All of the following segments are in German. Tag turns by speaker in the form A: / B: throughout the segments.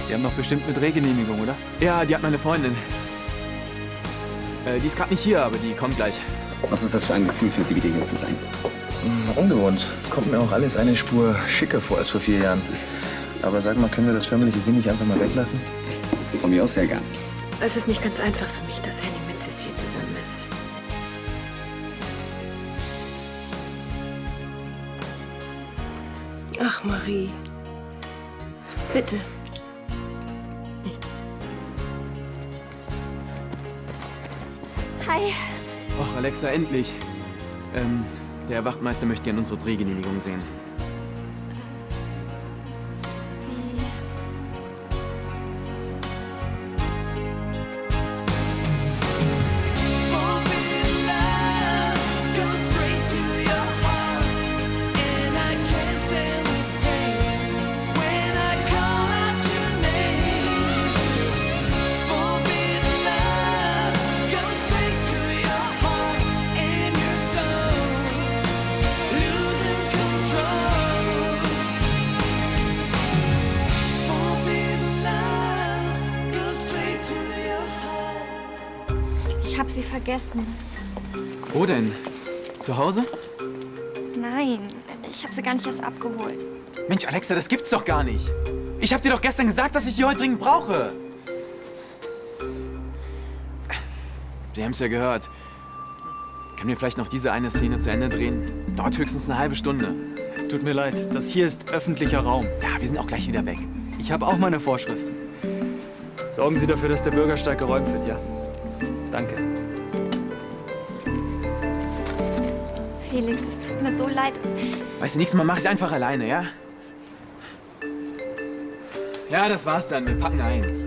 A: Sie haben doch bestimmt eine Drehgenehmigung, oder?
B: Ja, die hat meine Freundin. Die ist gerade nicht hier, aber die kommt gleich.
C: Was ist das für ein Gefühl für Sie, wieder hier zu sein?
D: Ungewohnt. Kommt mir auch alles eine Spur schicker vor als vor 4 Jahren. Aber sag mal, können wir das förmliche Sie nicht einfach mal weglassen?
C: Von mir aus sehr gern.
E: Es ist nicht ganz einfach für mich, dass Henning mit Cécile zusammen ist. Ach, Marie. Bitte. Nicht.
F: Hi.
B: Och, Alexa, endlich. Der Wachtmeister möchte gerne unsere Drehgenehmigung sehen.
F: Ich habe sie vergessen.
B: Wo denn? Zu Hause?
F: Nein, ich habe sie gar nicht erst abgeholt.
B: Mensch, Alexa, das gibt's doch gar nicht. Ich hab dir doch gestern gesagt, dass ich sie heute dringend brauche. Sie haben's ja gehört. Können wir vielleicht noch diese eine Szene zu Ende drehen? Dauert höchstens eine halbe Stunde.
A: Tut mir leid, das hier ist öffentlicher Raum.
B: Ja, wir sind auch gleich wieder weg.
A: Ich habe auch meine Vorschriften. Sorgen Sie dafür, dass der Bürgersteig geräumt wird, ja? Danke.
F: Felix, es tut mir so leid.
B: Weißt du, nächstes Mal mach ich's einfach alleine, ja? Ja, das war's dann. Wir packen ein.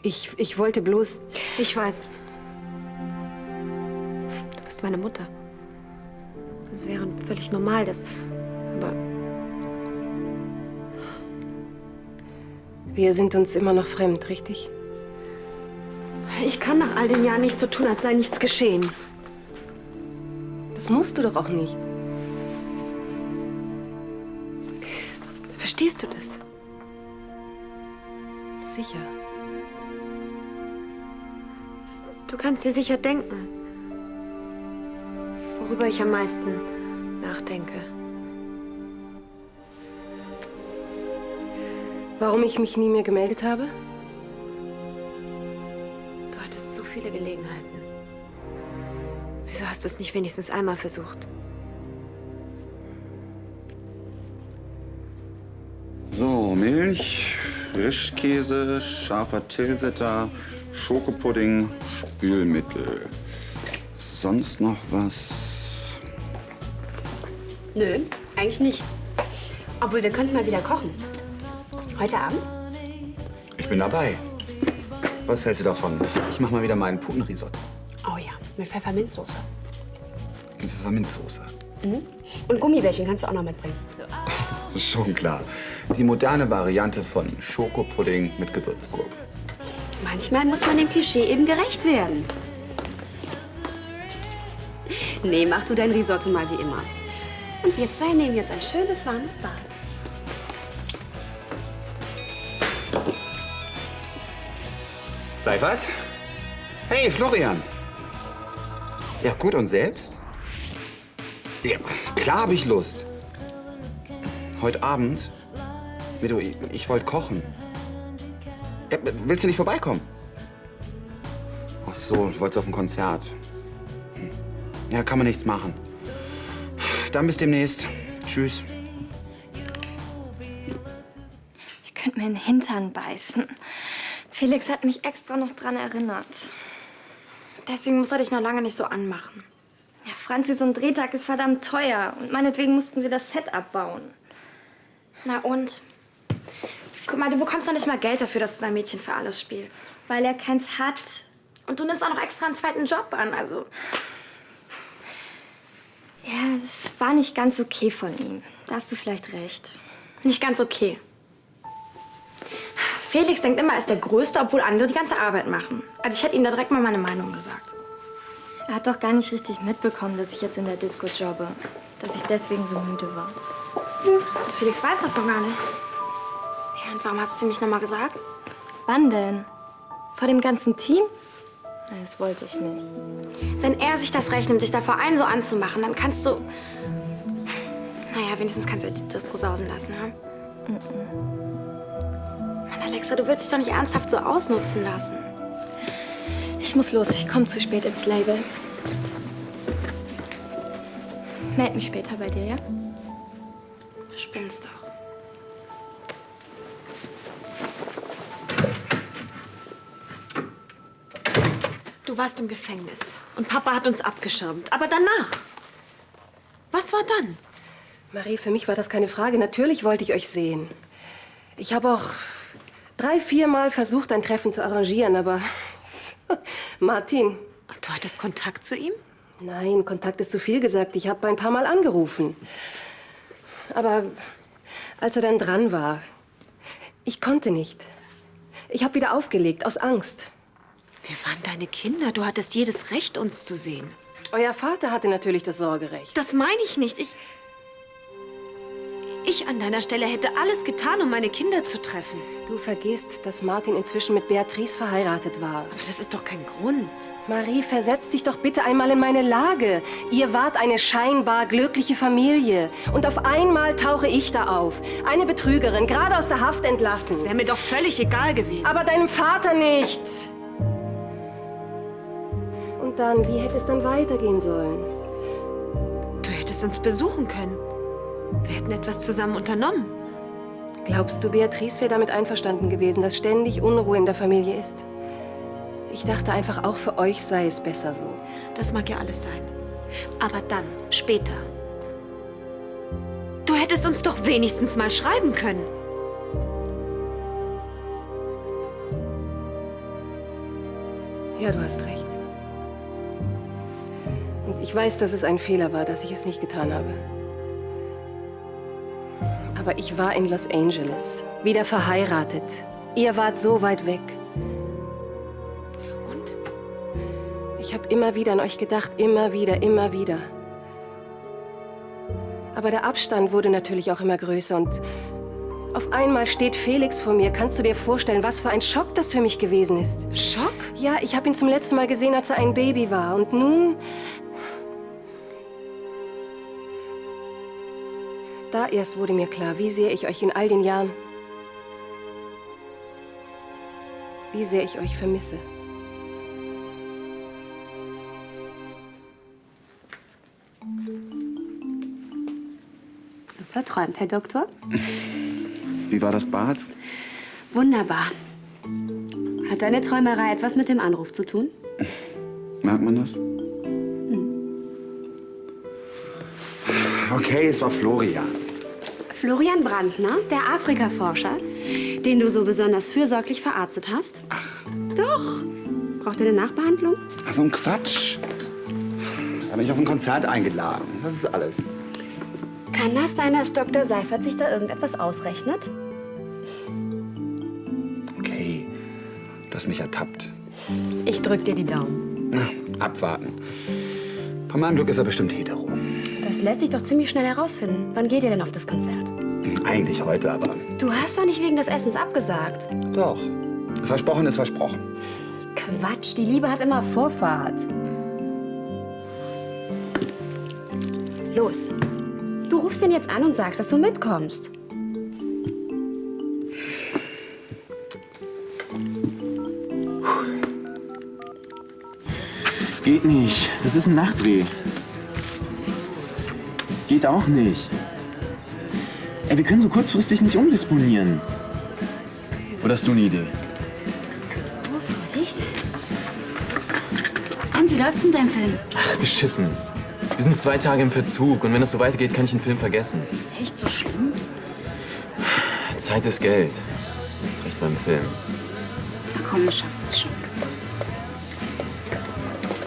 E: Ich wollte bloß... Ich weiß. Du bist meine Mutter. Das wäre völlig normal, das... Aber... Wir sind uns immer noch fremd, richtig? Ich kann nach all den Jahren nicht so tun, als sei nichts geschehen. Das musst du doch auch nicht. Verstehst du das? Sicher. Du kannst dir sicher denken, worüber ich am meisten nachdenke. Warum ich mich nie mehr gemeldet habe? Du hattest so viele Gelegenheiten. Wieso hast du es nicht wenigstens einmal versucht?
G: So, Milch, Frischkäse, scharfer Tilsiter, Schokopudding, Spülmittel. Sonst noch was?
E: Nö, eigentlich nicht. Obwohl, wir könnten mal wieder kochen. Heute Abend?
C: Ich bin dabei. Was hältst du davon? Ich mach mal wieder meinen Putenrisotto.
E: Oh ja, mit Pfefferminzsoße.
C: Mit Pfefferminzsoße.
E: Und Gummibärchen kannst du auch noch mitbringen.
C: Schon klar. Die moderne Variante von Schokopudding mit Gewürzgurke.
E: Manchmal muss man dem Klischee eben gerecht werden. Nee, mach du dein Risotto mal wie immer. Und wir zwei nehmen jetzt ein schönes, warmes Bad.
C: Seifert? Hey, Florian. Ja, gut, und selbst? Ja, klar habe ich Lust. Heute Abend? Du, ich wollte kochen. Ja, willst du nicht vorbeikommen? Ach so, du wolltest auf ein Konzert. Ja, kann man nichts machen. Dann bis demnächst. Tschüss.
F: Ich könnte mir in den Hintern beißen. Felix hat mich extra noch dran erinnert.
E: Deswegen muss er dich noch lange nicht so anmachen.
F: Ja, Franzi, so ein Drehtag ist verdammt teuer. Und meinetwegen mussten sie das Set abbauen.
E: Na und? Guck mal, du bekommst doch nicht mal Geld dafür, dass du sein Mädchen für alles spielst.
F: Weil er keins hat.
E: Und du nimmst auch noch extra einen zweiten Job an, also...
F: Ja, es war nicht ganz okay von ihm. Da hast du vielleicht recht.
E: Nicht ganz okay. Felix denkt immer, er ist der Größte, obwohl andere die ganze Arbeit machen. Also ich hätte ihm da direkt mal meine Meinung gesagt.
F: Er hat doch gar nicht richtig mitbekommen, dass ich jetzt in der Disco jobbe. Dass ich deswegen so müde war.
E: So, Felix weiß davon gar nichts. Ja, und warum hast du es ihm nicht nochmal gesagt?
F: Wann denn? Vor dem ganzen Team? Nein, das wollte ich nicht.
E: Wenn er sich das recht nimmt, dich da vor allen so anzumachen, dann kannst du... Naja, wenigstens kannst du jetzt das Drosausen lassen, ne? Mann, Alexa, du willst dich doch nicht ernsthaft so ausnutzen lassen.
F: Ich muss los, ich komme zu spät ins Label. Meld mich später bei dir, ja?
E: Du spinnst doch. Du warst im Gefängnis und Papa hat uns abgeschirmt. Aber danach? Was war dann?
H: Marie, für mich war das keine Frage. Natürlich wollte ich euch sehen. Ich habe auch 3, 4 Mal versucht, ein Treffen zu arrangieren, aber... Martin.
E: Du hattest Kontakt zu ihm?
H: Nein, Kontakt ist zu viel gesagt. Ich habe ein paar Mal angerufen. Aber als er dann dran war, ich konnte nicht. Ich habe wieder aufgelegt, aus Angst.
E: Wir waren deine Kinder. Du hattest jedes Recht, uns zu sehen.
H: Euer Vater hatte natürlich das Sorgerecht.
E: Das meine ich nicht. Ich an deiner Stelle hätte alles getan, um meine Kinder zu treffen.
H: Du vergisst, dass Martin inzwischen mit Beatrice verheiratet war.
E: Aber das ist doch kein Grund.
H: Marie, versetz dich doch bitte einmal in meine Lage. Ihr wart eine scheinbar glückliche Familie. Und auf einmal tauche ich da auf. Eine Betrügerin, gerade aus der Haft entlassen.
E: Das wäre mir doch völlig egal gewesen.
H: Aber deinem Vater nicht. Und dann, wie hätte es dann weitergehen sollen?
E: Du hättest uns besuchen können. Wir hätten etwas zusammen unternommen.
H: Glaubst du, Beatrice wäre damit einverstanden gewesen, dass ständig Unruhe in der Familie ist? Ich dachte einfach, auch für euch sei es besser so.
E: Das mag ja alles sein. Aber dann, später. Du hättest uns doch wenigstens mal schreiben können.
H: Ja, du hast recht. Und ich weiß, dass es ein Fehler war, dass ich es nicht getan habe. Aber ich war in Los Angeles, wieder verheiratet. Ihr wart so weit weg.
E: Und?
H: Ich habe immer wieder an euch gedacht, immer wieder, immer wieder. Aber der Abstand wurde natürlich auch immer größer und auf einmal steht Felix vor mir. Kannst du dir vorstellen, was für ein Schock das für mich gewesen ist?
E: Schock?
H: Ja, ich habe ihn zum letzten Mal gesehen, als er ein Baby war. Und nun... Da erst wurde mir klar, wie sehr ich euch in all den Jahren... wie sehr ich euch vermisse.
I: So verträumt, Herr Doktor?
G: Wie war das Bad?
I: Wunderbar. Hat deine Träumerei etwas mit dem Anruf zu tun?
G: Merkt man das? Okay, es war Florian.
I: Florian Brandner, der Afrika-Forscher, den du so besonders fürsorglich verarztet hast?
G: Ach.
I: Doch. Braucht er eine Nachbehandlung?
G: Ach, so ein Quatsch. Da bin ich auf ein Konzert eingeladen. Das ist alles.
I: Kann das sein, dass Dr. Seifert sich da irgendetwas ausrechnet?
G: Okay, du hast mich ertappt.
I: Ich drück dir die Daumen.
G: Na, abwarten. Von meinem Glück ist er bestimmt hetero.
I: Das lässt sich doch ziemlich schnell herausfinden. Wann geht ihr denn auf das Konzert?
G: Eigentlich heute, aber...
I: Du hast doch nicht wegen des Essens abgesagt.
G: Doch. Versprochen ist versprochen.
I: Quatsch, die Liebe hat immer Vorfahrt. Los. Du rufst ihn jetzt an und sagst, dass du mitkommst.
B: Geht nicht. Das ist ein Nachtdreh. Geht auch nicht. Ey, wir können so kurzfristig nicht umdisponieren. Oder hast du eine Idee?
I: Oh, Vorsicht. Und wie läuft's mit deinem Film?
B: Ach, beschissen. Wir sind 2 Tage im Verzug und wenn es so weitergeht, kann ich den Film vergessen.
I: Echt so schlimm?
B: Zeit ist Geld. Du hast recht beim Film.
I: Na komm, du schaffst es schon.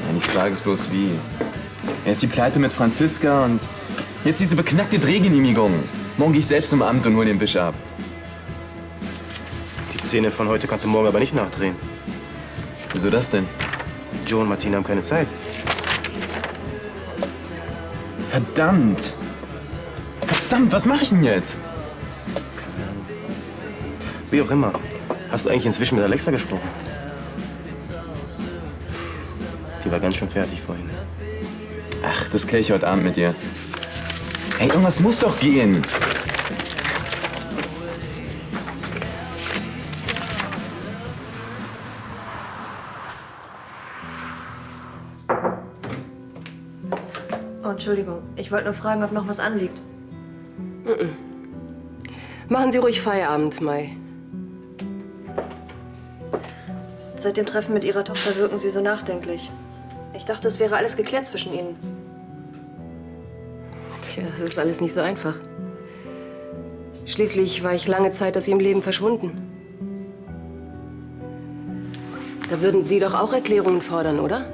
B: Ja, die Frage ist bloß wie. Erst die Pleite mit Franziska und jetzt diese beknackte Drehgenehmigung. Morgen gehe ich selbst zum Amt und hol den Wisch ab.
J: Die Szene von heute kannst du morgen aber nicht nachdrehen.
B: Wieso das denn?
J: Joe und Martina haben keine Zeit.
B: Verdammt! Verdammt, was mache ich denn jetzt?
J: Wie auch immer. Hast du eigentlich inzwischen mit Alexa gesprochen? Die war ganz schön fertig vorhin.
B: Ach, das kläre ich heute Abend mit dir. Ey, irgendwas muss doch gehen.
K: Oh, Entschuldigung. Ich wollte nur fragen, ob noch was anliegt.
H: Machen Sie ruhig Feierabend, Mai.
K: Seit dem Treffen mit Ihrer Tochter wirken Sie so nachdenklich. Ich dachte, es wäre alles geklärt zwischen Ihnen.
H: Tja, das ist alles nicht so einfach. Schließlich war ich lange Zeit aus Ihrem Leben verschwunden. Da würden Sie doch auch Erklärungen fordern, oder?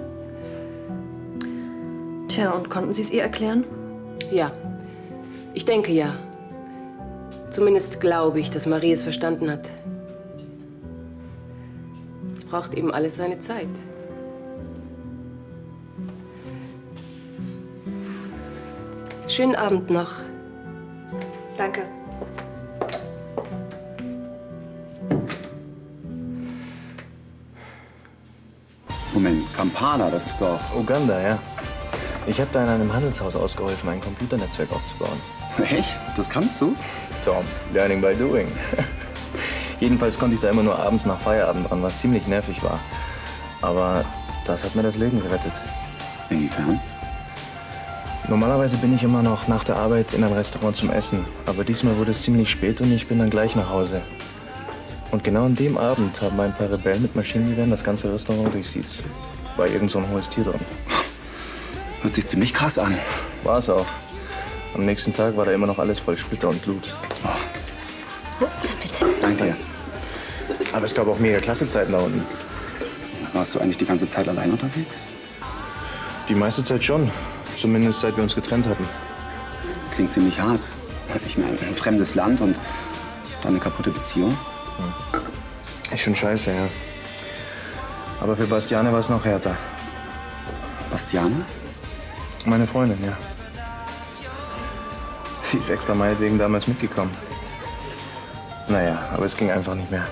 K: Tja, und konnten Sie es ihr erklären?
H: Ja. Ich denke ja. Zumindest glaube ich, dass Marie es verstanden hat. Es braucht eben alles seine Zeit. Schönen Abend noch.
K: Danke.
C: Moment, Kampala, das ist doch...
D: Uganda, ja. Ich habe da in einem Handelshaus ausgeholfen, ein Computernetzwerk aufzubauen.
C: Echt? Das kannst du?
D: Tom, learning by doing. Jedenfalls konnte ich da immer nur abends nach Feierabend dran, was ziemlich nervig war. Aber das hat mir das Leben gerettet.
C: Inwiefern?
D: Normalerweise bin ich immer noch nach der Arbeit in ein Restaurant zum Essen. Aber diesmal wurde es ziemlich spät und ich bin dann gleich nach Hause. Und genau an dem Abend haben ein paar Rebellen mit Maschinengewehren das ganze Restaurant durchsieht. War irgend so ein hohes Tier drin.
C: Hört sich ziemlich krass an.
D: War es auch. Am nächsten Tag war da immer noch alles voll Splitter und Blut.
F: Ups, bitte.
C: Danke dir.
D: Aber es gab auch mega klasse Zeiten da unten.
C: Warst du eigentlich die ganze Zeit allein unterwegs?
D: Die meiste Zeit schon. Zumindest seit wir uns getrennt hatten.
C: Klingt ziemlich hart. Ich meine, ein fremdes Land und dann eine kaputte Beziehung.
D: Ist schon scheiße, ja. Aber für Bastiane war es noch härter.
C: Bastiane?
D: Meine Freundin, ja. Sie ist extra meinetwegen damals mitgekommen. Naja, aber es ging einfach nicht mehr.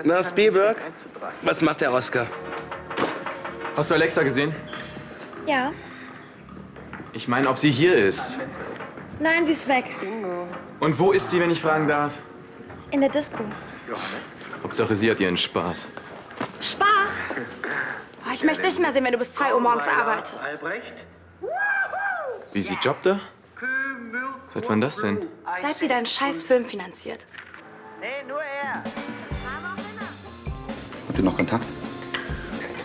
L: Na, Spielberg, was macht der Oscar?
B: Hast du Alexa gesehen?
F: Ja.
B: Ich meine, ob sie hier ist.
F: Nein, sie ist weg.
B: Und wo ist sie, wenn ich fragen darf?
F: In der Disco.
B: Hauptsache, sie hat ihren Spaß.
I: Spaß? Oh, ich möchte nicht mehr sehen, wenn du bis 2 Uhr morgens arbeitest.
B: Wie, sie jobbt da? Seit wann das denn?
I: Seit sie deinen scheiß Film finanziert.
C: Habt ihr noch Kontakt?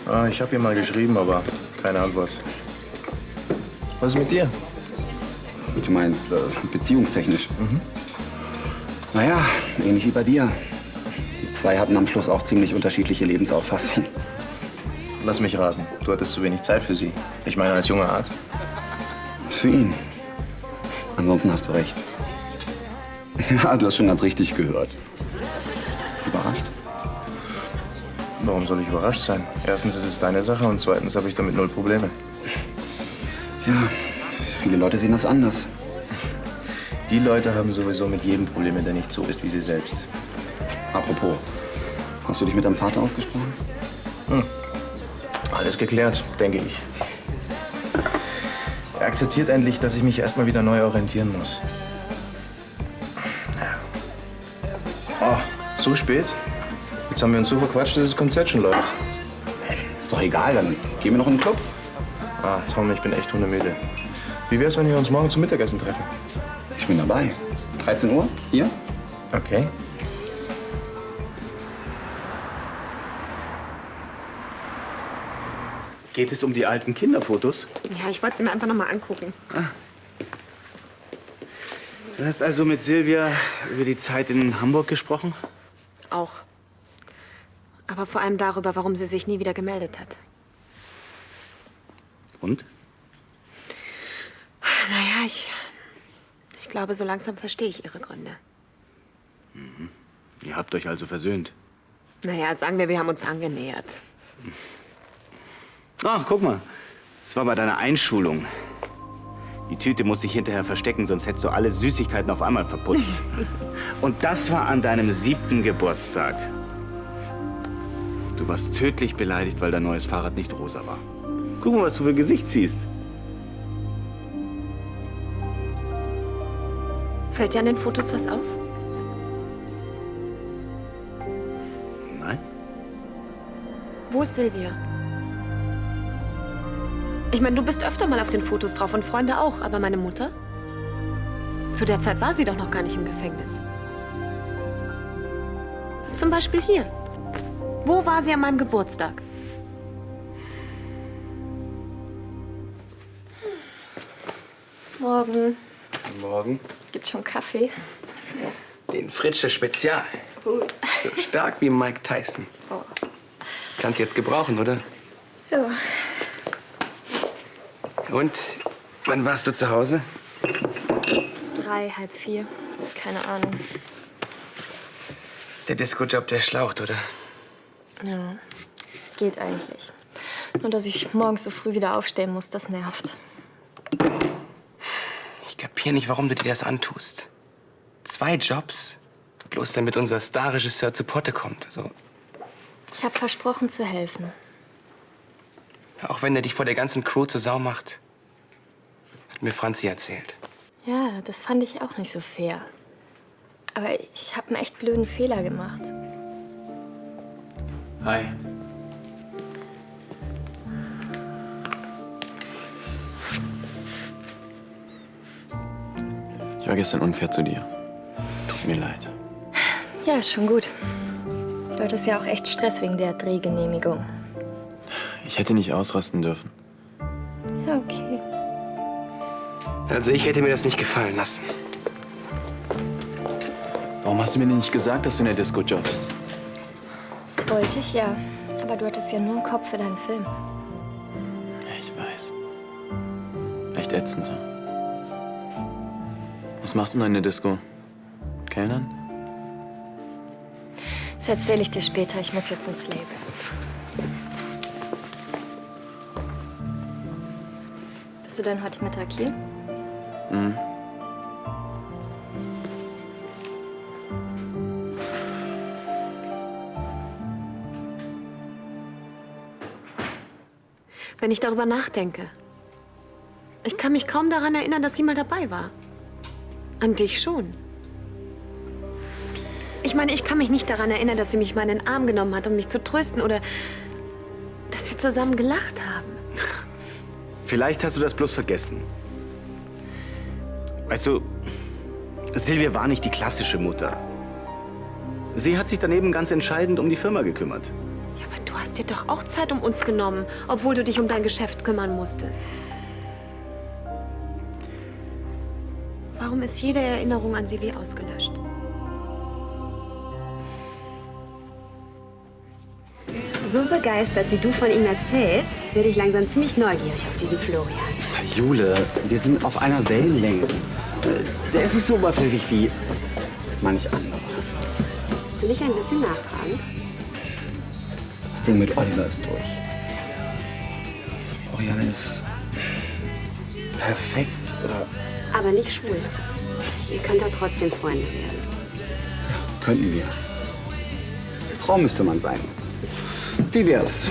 D: Ah, ich habe ihr mal geschrieben, aber keine Antwort. Was ist mit dir?
C: Du meinst beziehungstechnisch? Naja, ähnlich wie bei dir. Die zwei hatten am Schluss auch ziemlich unterschiedliche Lebensauffassungen.
D: Lass mich raten. Du hattest zu wenig Zeit für sie. Ich meine, als junger Arzt.
C: Für ihn. Ansonsten hast du recht. Ja, du hast schon ganz richtig gehört. Überrascht?
D: Warum soll ich überrascht sein? Erstens ist es deine Sache und zweitens habe ich damit 0 Probleme.
C: Tja, viele Leute sehen das anders.
D: Die Leute haben sowieso mit jedem Probleme, der nicht so ist wie sie selbst.
C: Apropos, hast du dich mit deinem Vater ausgesprochen?
D: Alles geklärt, denke ich. Er akzeptiert endlich, dass ich mich erstmal wieder neu orientieren muss. Oh, so spät? Jetzt haben wir uns so verquatscht, dass das Konzert schon läuft.
C: Ist doch egal, dann gehen wir noch in den Club.
D: Ah, Tom, ich bin echt hundemüde. Wie wär's, wenn wir uns morgen zum Mittagessen treffen?
C: Ich bin dabei. 13 Uhr? Hier?
D: Okay.
L: Geht es um die alten Kinderfotos?
E: Ja, ich wollte sie mir einfach noch mal angucken.
L: Du hast also mit Silvia über die Zeit in Hamburg gesprochen?
E: Auch. Aber vor allem darüber, warum sie sich nie wieder gemeldet hat.
L: Und?
E: Naja, ich glaube, so langsam verstehe ich ihre Gründe.
L: Ihr habt euch also versöhnt.
E: Naja, sagen wir haben uns angenähert.
L: Ach, guck mal. Das war bei deiner Einschulung. Die Tüte musste ich hinterher verstecken, sonst hättest du alle Süßigkeiten auf einmal verputzt. Und das war an deinem 7. Geburtstag. Du warst tödlich beleidigt, weil dein neues Fahrrad nicht rosa war. Guck mal, was du für ein Gesicht ziehst.
E: Fällt dir an den Fotos was auf?
L: Nein?
E: Wo ist Silvia? Ich meine, du bist öfter mal auf den Fotos drauf und Freunde auch, aber meine Mutter? Zu der Zeit war sie doch noch gar nicht im Gefängnis. Zum Beispiel hier. Wo war sie an meinem Geburtstag?
K: Morgen.
J: Morgen.
K: Gibt's schon Kaffee?
J: Den Fritsche Spezial. So stark wie Mike Tyson. Kannst jetzt gebrauchen, oder?
K: Ja.
J: Und, wann warst du zu Hause?
K: 3, halb 4. Keine Ahnung.
J: Der Disco-Job, der schlaucht, oder?
K: Ja, geht eigentlich. Nur, dass ich morgens so früh wieder aufstehen muss, das nervt.
J: Ich kapier nicht, warum du dir das antust. 2 Jobs, bloß damit unser Starregisseur zu Potte kommt. Also,
K: Ich habe versprochen zu helfen.
J: auch wenn er dich vor der ganzen Crew zur Sau macht, hat mir Franzi erzählt.
K: Ja, das fand ich auch nicht so fair. Aber ich habe einen echt blöden Fehler gemacht.
B: Hi. Ich war gestern unfair zu dir. Tut mir leid.
K: Ja, ist schon gut. Du hattest ja auch echt Stress wegen der Drehgenehmigung.
B: Ich hätte nicht ausrasten dürfen.
K: Ja, okay.
J: Also ich hätte mir das nicht gefallen lassen.
B: Warum hast du mir denn nicht gesagt, dass du in der Disco jobbst?
K: Das wollte ich, ja. Aber du hattest ja nur einen Kopf für deinen Film.
B: Ich weiß. Echt ätzend. Was machst du denn in der Disco? Kellnern?
K: Das erzähle ich dir später. Ich muss jetzt ins Label. Bist du denn heute Mittag hier?
B: Mhm.
E: Wenn ich darüber nachdenke. Ich kann mich kaum daran erinnern, dass sie mal dabei war. An dich schon. Ich meine, ich kann mich nicht daran erinnern, dass sie mich mal in den Arm genommen hat, um mich zu trösten oder dass wir zusammen gelacht haben.
L: Vielleicht hast du das bloß vergessen. Weißt du, Silvia war nicht die klassische Mutter. Sie hat sich daneben ganz entscheidend um die Firma gekümmert.
E: Ja, aber du hast dir doch auch Zeit um uns genommen, obwohl du dich um dein Geschäft kümmern musstest. Warum ist jede Erinnerung an sie wie ausgelöscht?
I: So begeistert, wie du von ihm erzählst, werde ich langsam ziemlich neugierig auf diesen Florian.
C: Jule, wir sind auf einer Wellenlänge. Der ist nicht so oberflächlich wie manch andere.
I: Bist du nicht ein bisschen nachtragend?
C: Das Ding mit Oliver ist durch. Florian ist perfekt, oder?
I: Aber nicht schwul. Ihr könnt doch trotzdem Freunde werden.
C: Könnten wir. Frau müsste man sein. Wie wär's?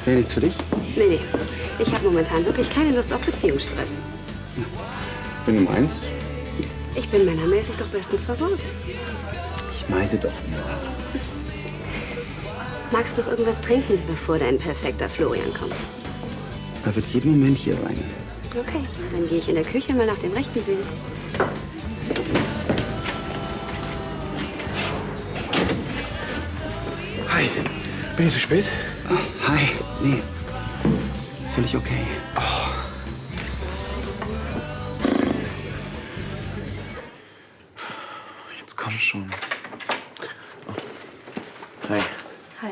C: Wäre nichts für dich?
I: Nee. Ich habe momentan wirklich keine Lust auf Beziehungsstress.
C: Wenn du meinst.
I: Ich bin männermäßig doch bestens versorgt.
C: Ich meinte doch nur.
I: Magst du noch irgendwas trinken, bevor dein perfekter Florian kommt?
C: Er wird jeden Moment hier sein.
I: Okay, dann gehe ich in der Küche mal nach dem Rechten sehen.
J: Hi. Bin ich zu spät?
C: Hi. Nee. Ist völlig okay.
B: Jetzt komm schon. Oh. Hi.
K: Hi.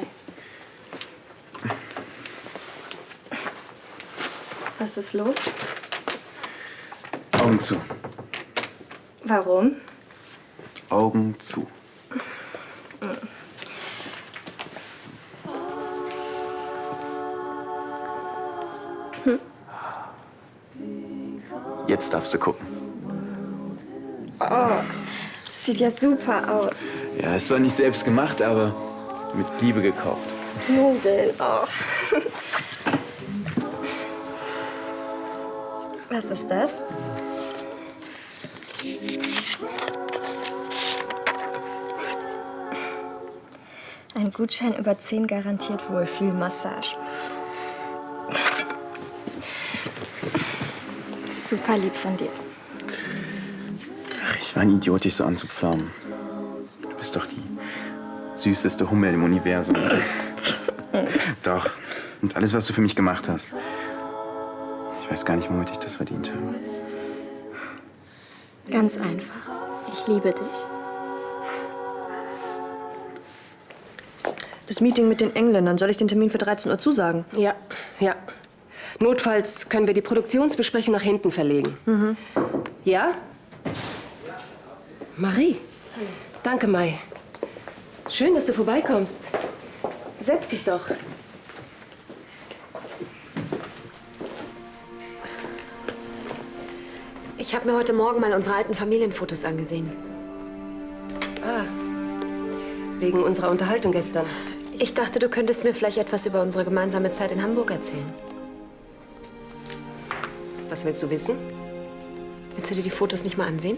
K: Was ist los?
B: Augen zu.
K: Warum?
B: Augen zu. Jetzt darfst du gucken.
K: Oh, sieht ja super aus.
B: Ja, ist zwar nicht selbst gemacht, aber mit Liebe gekauft.
K: Nudeln, oh. Was ist das? Ein Gutschein über 10 garantiert Wohlfühlmassage. Super lieb von dir.
B: Ach, ich war ein Idiot, dich so anzupflaumen. Du bist doch die süßeste Hummel im Universum. Doch. Und alles, was du für mich gemacht hast. Ich weiß gar nicht, womit ich das verdient habe.
K: Ganz einfach. Ich liebe dich.
M: Das Meeting mit den Engländern, soll ich den Termin für 13 Uhr zusagen?
H: Ja, ja. Notfalls können wir die Produktionsbesprechung nach hinten verlegen.
M: Mhm.
H: Ja? Marie. Danke, Mai. Schön, dass du vorbeikommst. Setz dich doch.
N: Ich habe mir heute Morgen mal unsere alten Familienfotos angesehen.
H: Ah, wegen unserer Unterhaltung gestern.
N: Ich dachte, du könntest mir vielleicht etwas über unsere gemeinsame Zeit in Hamburg erzählen.
H: Was willst du wissen?
N: Willst du dir die Fotos nicht mal ansehen?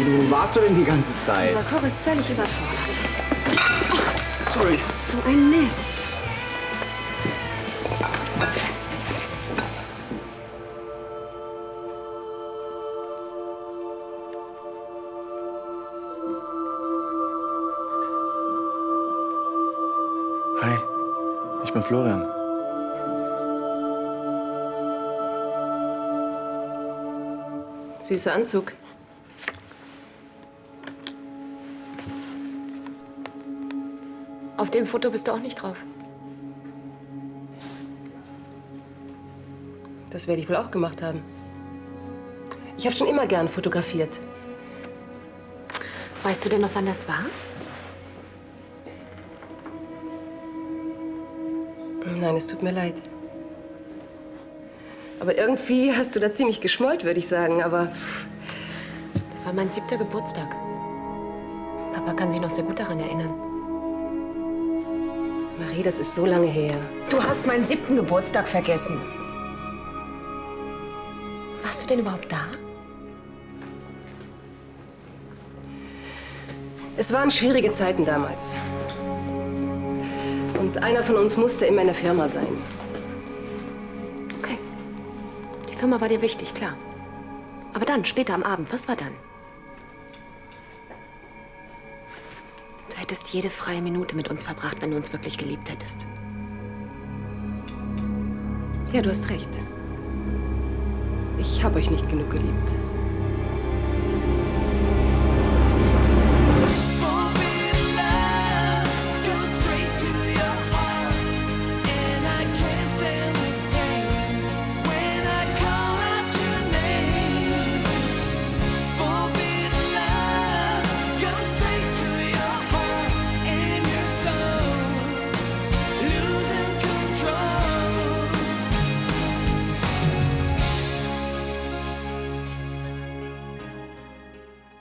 G: Wo warst du denn die ganze Zeit?
I: Unser Koch ist völlig überfordert.
G: Sorry.
I: So ein Mist.
D: Hi, ich bin Florian.
H: Süßer Anzug.
N: Auf dem Foto bist du auch nicht drauf.
H: Das werde ich wohl auch gemacht haben. Ich habe schon immer gern fotografiert.
N: Weißt du denn noch, wann das war?
H: Nein, es tut mir leid. Aber irgendwie hast du da ziemlich geschmollt, würde ich sagen. Aber
N: Das war mein 7. Geburtstag. Papa kann sich noch sehr gut daran erinnern.
H: Marie, das ist so lange her.
N: Du hast meinen 7. Geburtstag vergessen. Warst du denn überhaupt da?
H: Es waren schwierige Zeiten damals. Und einer von uns musste immer in der Firma sein.
N: Okay. Die Firma war dir wichtig, klar. Aber dann, später am Abend, was war dann? Du hättest jede freie Minute mit uns verbracht, wenn du uns wirklich geliebt hättest.
H: Ja, du hast recht. Ich habe euch nicht genug geliebt.